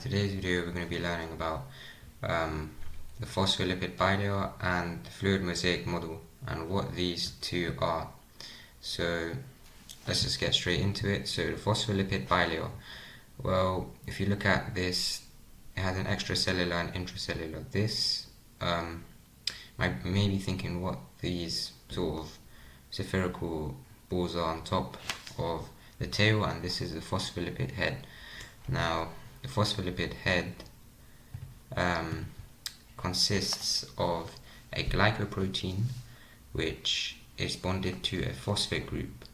today's video we're going to be learning about the phospholipid bilayer and the fluid mosaic model and what these two are. So let's just get straight into it. So the phospholipid bilayer, well, if you look at this, it has an extracellular and intracellular. This may be thinking what these sort of spherical balls are on top of the tail, and this is the phospholipid head. Now, the phospholipid head consists of a glycoprotein which is bonded to a phosphate group.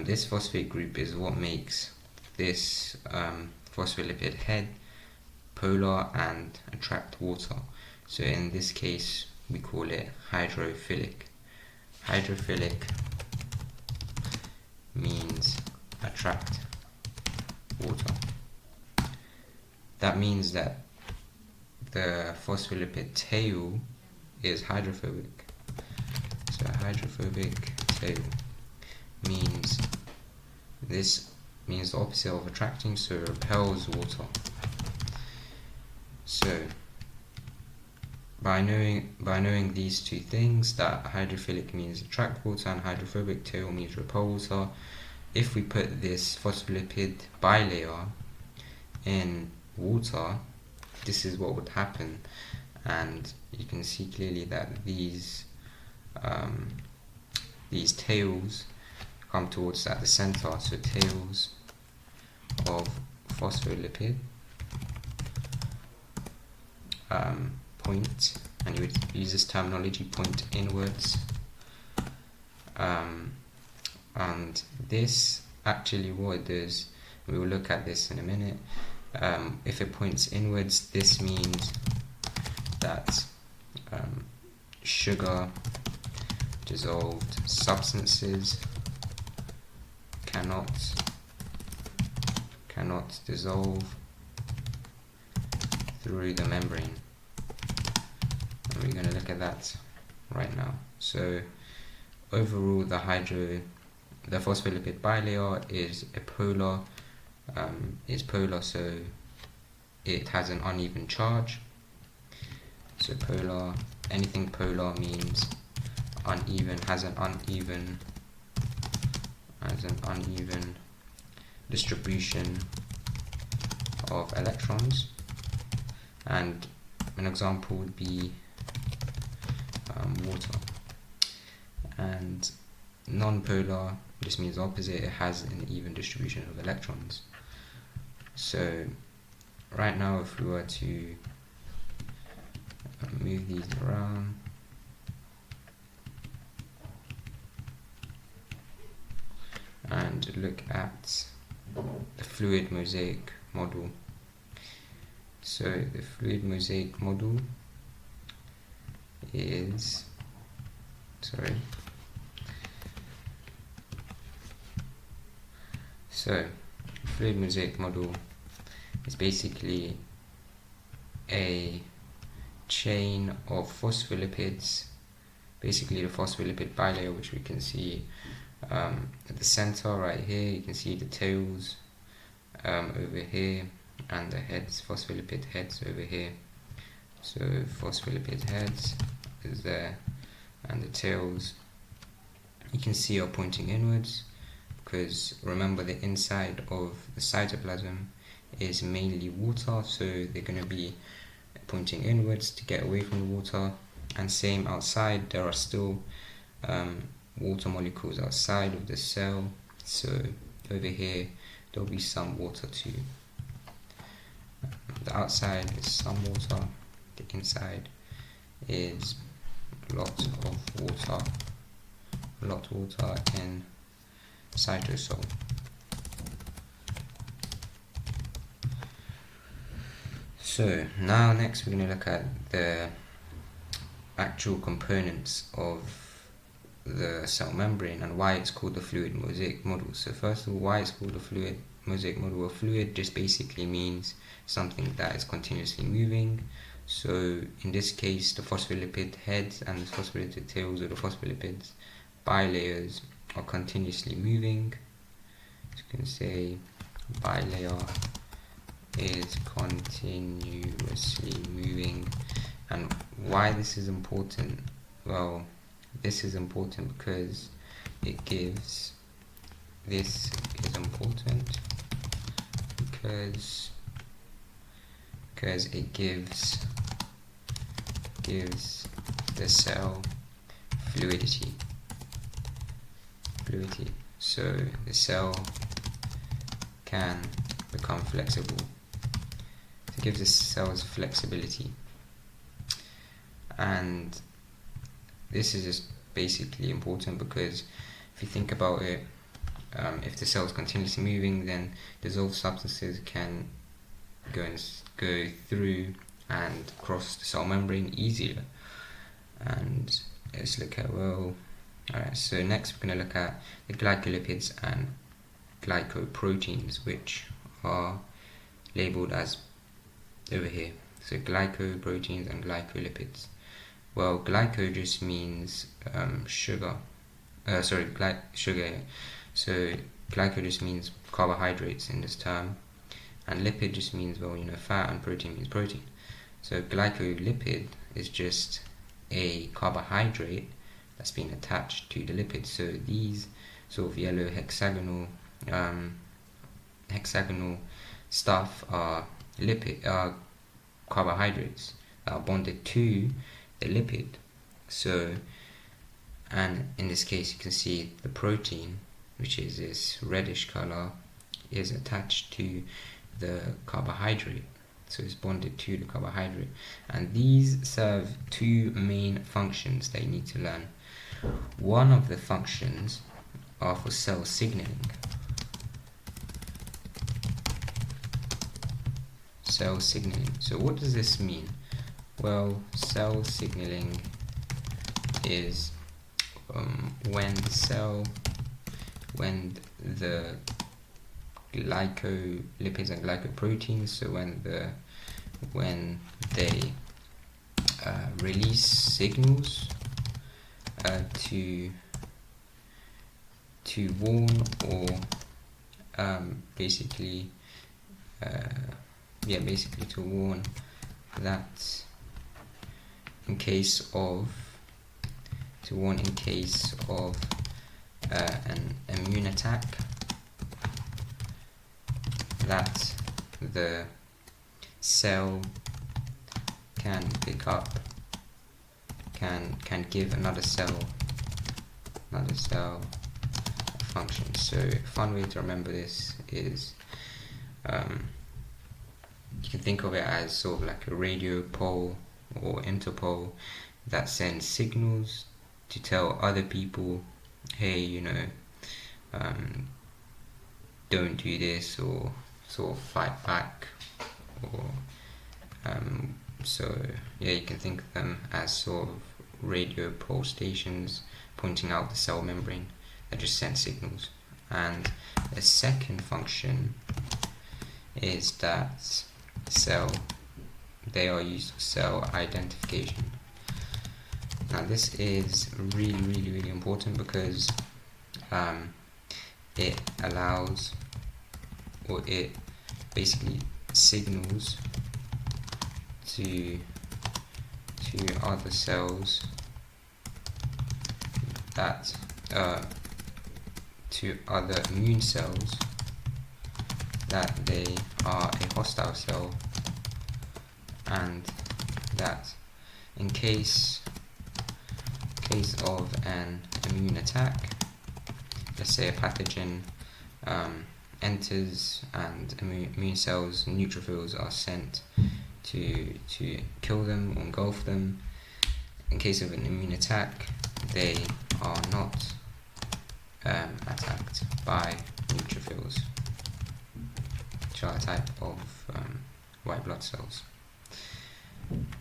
This phosphate group is what makes this phospholipid head polar and attract water. So in this case we call it hydrophilic. Hydrophilic means attract water. That means that the phospholipid tail is hydrophobic. So hydrophobic tail means the opposite of attracting, so repels water. So by knowing these two things, that hydrophilic means attract water and hydrophobic tail means repel water, if we put this phospholipid bilayer in water, this is what would happen, and you can see clearly that these tails come towards at the center. So tails of phospholipid point, and you would use this terminology, point inwards, and this actually what it does, we will look at this in a minute. If it points inwards, this means that sugar dissolved substances cannot dissolve through the membrane, and we're going to look at that right now. So overall, the phospholipid bilayer is polar, so it has an uneven charge. So polar, anything polar means uneven, has an uneven distribution of electrons, and an example would be water. And non-polar just means the opposite, it has an even distribution of electrons. So right now, if we were to move these around, and look at the fluid mosaic model. So the fluid mosaic model is, so fluid mosaic model is basically a chain of phospholipids, basically the phospholipid bilayer, which we can see at the center right here. You can see the tails over here, and the heads, phospholipid heads over here. So phospholipid heads is there, and the tails you can see are pointing inwards, because remember the inside of the cytoplasm is mainly water, so they're going to be pointing inwards to get away from the water. And same outside, there are still water molecules outside of the cell, so over here there'll be some water too. The outside is some water, the inside is a lot of water in cytosol. So now next we're going to look at the actual components of the cell membrane and why it's called the fluid mosaic model. So first of all, why it's called the fluid mosaic model? Well, fluid just basically means something that is continuously moving. So in this case, the phospholipid heads and the phospholipid tails, or the phospholipids bilayers, are continuously moving. So you can say bilayer is continuously moving. And why this is important? Well, this is important because it gives, this is important because it gives the cell fluidity. So the cell can become flexible. It gives the cells flexibility, and this is just basically important because if you think about it, if the cell is continuously moving, then dissolved substances can go through and cross the cell membrane easier. And let's look at, well, alright, so next we're going to look at the glycolipids and glycoproteins, which are labeled as over here. So glycoproteins and glycolipids. Well, glyco just means sugar. Sugar. So glyco just means carbohydrates in this term, and lipid just means, well, fat, and protein means protein. So glycolipid is just a carbohydrate that's been attached to the lipid. So these sort of yellow hexagonal stuff are carbohydrates that are bonded to the lipid. So, and in this case you can see the protein, which is this reddish color, is attached to the carbohydrate. So it's bonded to the carbohydrate, and these serve two main functions that you need to learn. One of the functions are for cell signaling. Cell signaling. So what does this mean? Well, cell signaling is when the glycolipids and glycoproteins, so when they release signals to warn, or basically to warn that in case of an immune attack, that the cell can pick up, can give another cell a function. So a fun way to remember this is you can think of it as sort of like a radio pole or interpole that sends signals to tell other people, hey, don't do this, or sort of fight back, or so yeah, you can think of them as sort of radio pole stations pointing out the cell membrane that just send signals. And the second function is that they are used for cell identification. Now this is really important because it allows, or it basically signals to other cells that to other immune cells that they are a hostile cell, and that in case of an immune attack, let's say a pathogen enters, and immune cells, neutrophils, are sent to kill them or engulf them. In case of an immune attack, they are not attacked by neutrophils, which are a type of white blood cells.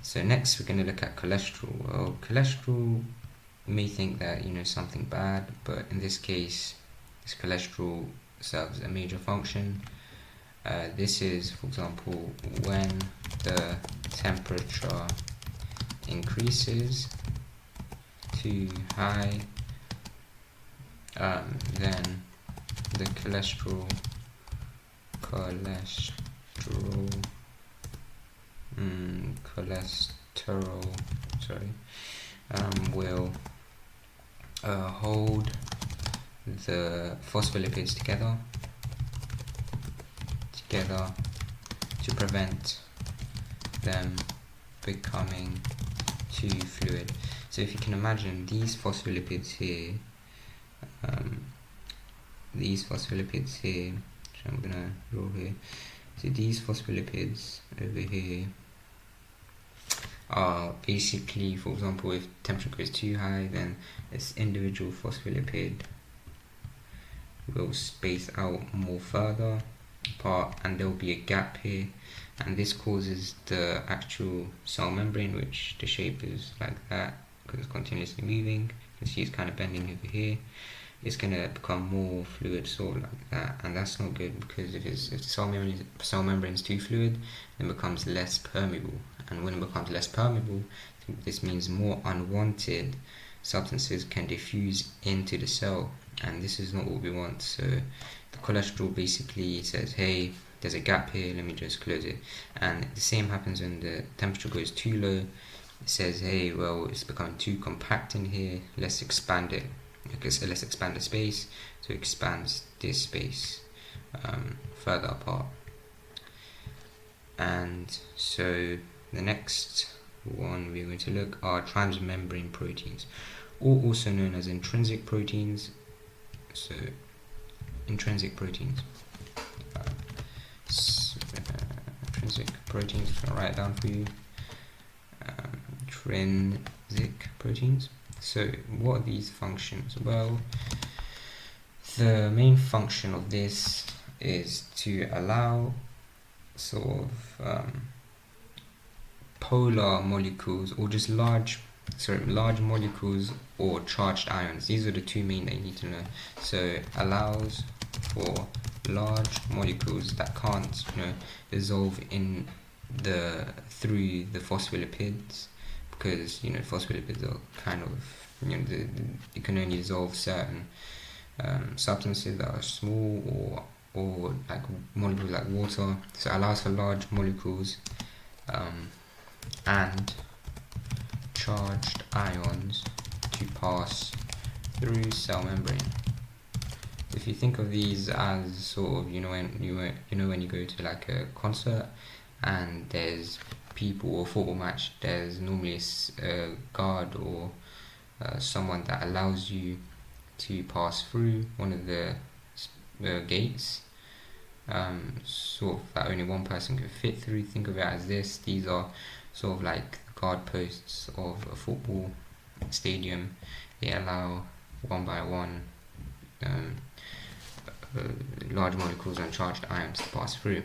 So next we're going to look at cholesterol. Well, cholesterol, you may think that something bad, but in this case, this cholesterol serves a major function. This is, for example, when the temperature increases too high, then the cholesterol will hold the phospholipids together to prevent them becoming too fluid. So if you can imagine these phospholipids here, which I'm gonna draw here. So these phospholipids over here are basically, for example, if temperature goes too high, then this individual phospholipid will space out more further apart, and there will be a gap here, and this causes the actual cell membrane, which the shape is like that because it's continuously moving. You can see it's kind of bending over here. It's going to become more fluid, sort of like that, and that's not good, because if the cell membrane is too fluid, then it becomes less permeable, and when it becomes less permeable, this means more unwanted substances can diffuse into the cell, and this is not what we want. So the cholesterol basically says, hey, there's a gap here, let me just close it. And the same happens when the temperature goes too low. It says, hey, well, it's becoming too compact in here, let's expand it. So let's expand the space, so it expands this space further apart. And so the next one we're going to look are transmembrane proteins, or also known as intrinsic proteins. So intrinsic proteins, intrinsic proteins, I'm going to write it down for you. Intrinsic proteins. So what are these functions? Well, the main function of this is to allow sort of polar molecules, or just large molecules or charged ions. These are the two main that you need to know. So allows for large molecules that can't, dissolve in through the phospholipids, because phospholipids are kind of, you can only dissolve certain substances that are small, or like molecules like water. So it allows for large molecules and charged ions to pass through cell membrane. If you think of these as sort of, when you go to like a concert and there's people, or football match, there's normally a guard or someone that allows you to pass through one of the gates, sort of that only one person can fit through. Think of it as this. These are sort of like the guard posts of a football stadium. They allow one by one large molecules and charged ions to pass through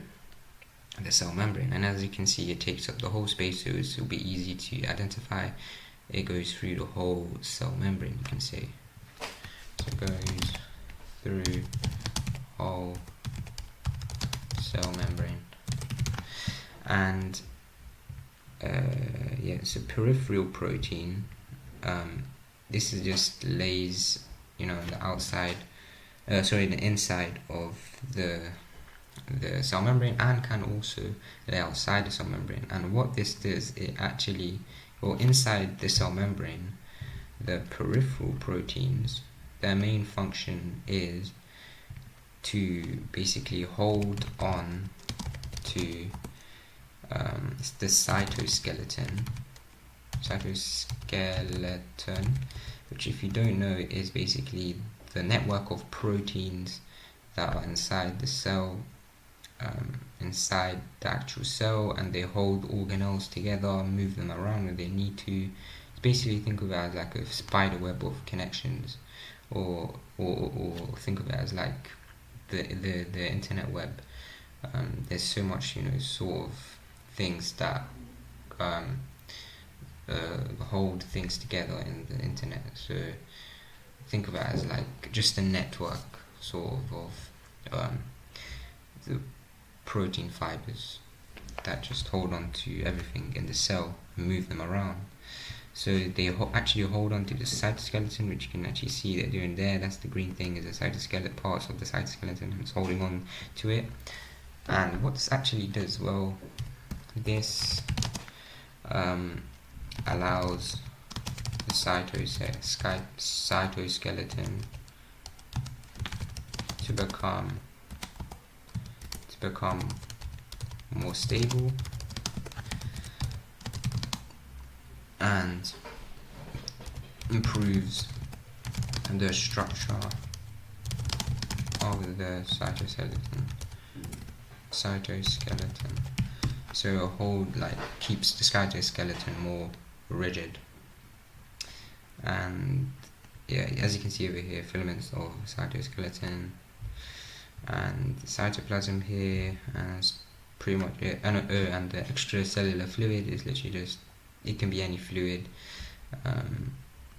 the cell membrane, and as you can see, it takes up the whole space, so it will be easy to identify. It goes through the whole cell membrane, you can say. So it goes through whole cell membrane. And so peripheral protein, this is just lays on the outside, the inside of the cell membrane, and can also lay outside the cell membrane. And what this does, it actually, inside the cell membrane, the peripheral proteins, their main function is to basically hold on to the cytoskeleton, which, if you don't know, is basically the network of proteins that are inside the cell, inside the actual cell, and they hold organelles together, move them around when they need to. Basically, think of it as like a spider web of connections, or think of it as like the internet web. There's so much sort of things that hold things together in the internet. So think of it as like just a network sort of the protein fibers that just hold on to everything in the cell and move them around. So they actually hold on to the cytoskeleton, which you can actually see they're doing there. That's the green thing, is the cytoskeleton, parts of the cytoskeleton, and it's holding on to it. And what this actually does, well, this allows the cytoskeleton to become more stable and improves the structure of the cytoskeleton. So keeps the cytoskeleton more rigid. And yeah, as you can see over here, filaments of cytoskeleton and the cytoplasm here, and it's pretty much it. And the extracellular fluid is literally just, it can be any fluid.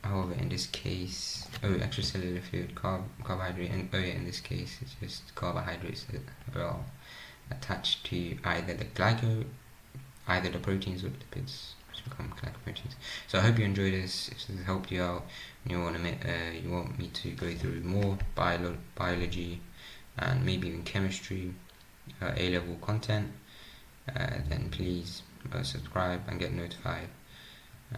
However, in this case, extracellular fluid, carbohydrate, and in this case, it's just carbohydrates that are attached to either the proteins or the lipids, which become glycoproteins. So I hope you enjoyed this. If this helped you out, and you want me to go through more biology and maybe even chemistry, A-level content, then please subscribe and get notified.